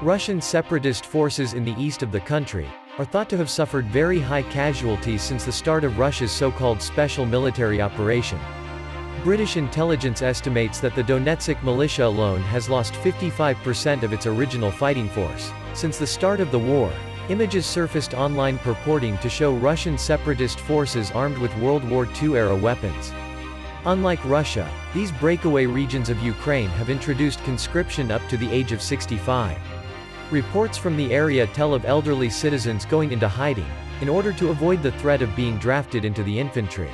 Russian separatist forces in the east of the country are thought to have suffered very high casualties since the start of Russia's so-called special military operation. British intelligence estimates that the Donetsk militia alone has lost 55% of its original fighting force. Since the start of the war, images surfaced online purporting to show Russian separatist forces armed with World War II-era weapons. Unlike Russia, these breakaway regions of Ukraine have introduced conscription up to the age of 65. Reports from the area tell of elderly citizens going into hiding, in order to avoid the threat of being drafted into the infantry.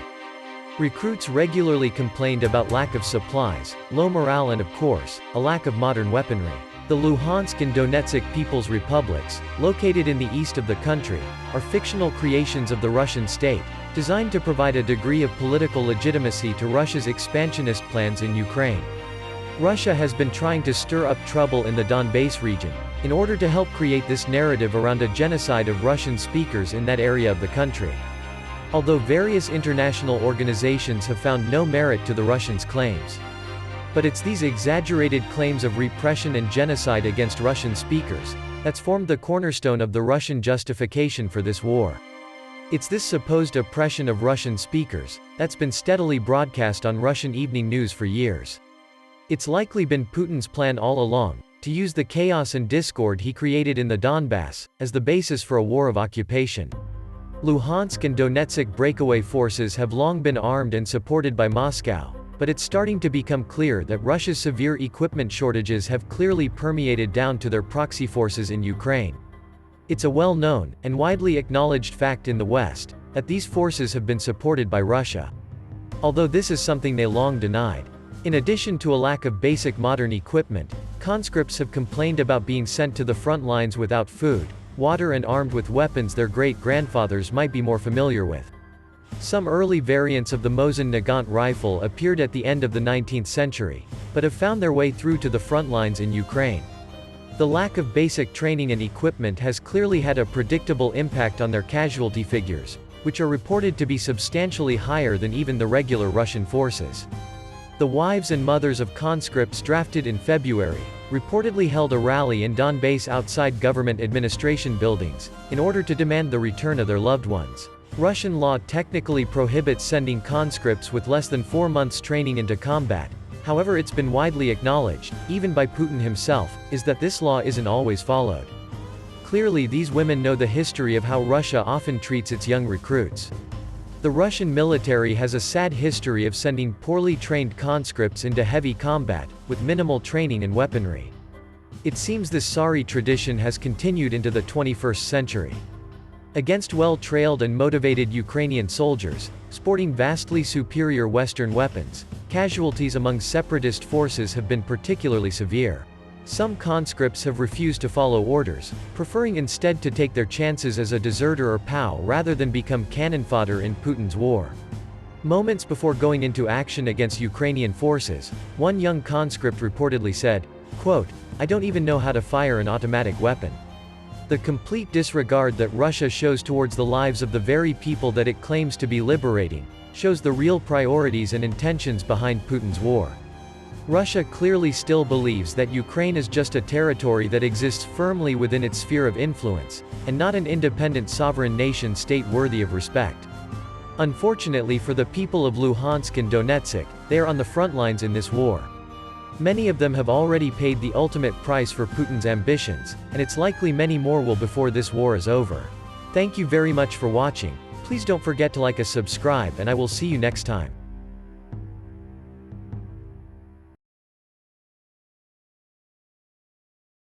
Recruits regularly complained about lack of supplies, low morale and of course, a lack of modern weaponry. The Luhansk and Donetsk People's Republics, located in the east of the country, are fictional creations of the Russian state, designed to provide a degree of political legitimacy to Russia's expansionist plans in Ukraine. Russia has been trying to stir up trouble in the Donbass region, in order to help create this narrative around a genocide of Russian speakers in that area of the country. Although various international organizations have found no merit to the Russians' claims. But it's these exaggerated claims of repression and genocide against Russian speakers that's formed the cornerstone of the Russian justification for this war. It's this supposed oppression of Russian speakers that's been steadily broadcast on Russian evening news for years. It's likely been Putin's plan all along, to use the chaos and discord he created in the Donbass as the basis for a war of occupation. Luhansk and Donetsk breakaway forces have long been armed and supported by Moscow, but it's starting to become clear that Russia's severe equipment shortages have clearly permeated down to their proxy forces in Ukraine. It's a well-known, and widely acknowledged fact in the West, that these forces have been supported by Russia. Although this is something they long denied. In addition to a lack of basic modern equipment, conscripts have complained about being sent to the front lines without food, water and armed with weapons their great-grandfathers might be more familiar with. Some early variants of the Mosin Nagant rifle appeared at the end of the 19th century, but have found their way through to the front lines in Ukraine. The lack of basic training and equipment has clearly had a predictable impact on their casualty figures, which are reported to be substantially higher than even the regular Russian forces. The wives and mothers of conscripts drafted in February reportedly held a rally in Donbass outside government administration buildings, in order to demand the return of their loved ones. Russian law technically prohibits sending conscripts with less than 4 months training into combat. However, it's been widely acknowledged, even by Putin himself, is that this law isn't always followed. Clearly these women know the history of how Russia often treats its young recruits. The Russian military has a sad history of sending poorly trained conscripts into heavy combat, with minimal training and weaponry. It seems this sorry tradition has continued into the 21st century. Against well-trained and motivated Ukrainian soldiers, sporting vastly superior Western weapons, casualties among separatist forces have been particularly severe. Some conscripts have refused to follow orders, preferring instead to take their chances as a deserter or POW rather than become cannon fodder in Putin's war. Moments before going into action against Ukrainian forces, one young conscript reportedly said, quote, "I don't even know how to fire an automatic weapon." The complete disregard that Russia shows towards the lives of the very people that it claims to be liberating, shows the real priorities and intentions behind Putin's war. Russia clearly still believes that Ukraine is just a territory that exists firmly within its sphere of influence, and not an independent sovereign nation-state worthy of respect. Unfortunately for the people of Luhansk and Donetsk, they are on the front lines in this war. Many of them have already paid the ultimate price for Putin's ambitions, and it's likely many more will before this war is over. Thank you very much for watching. Please don't forget to like and subscribe, and I will see you next time.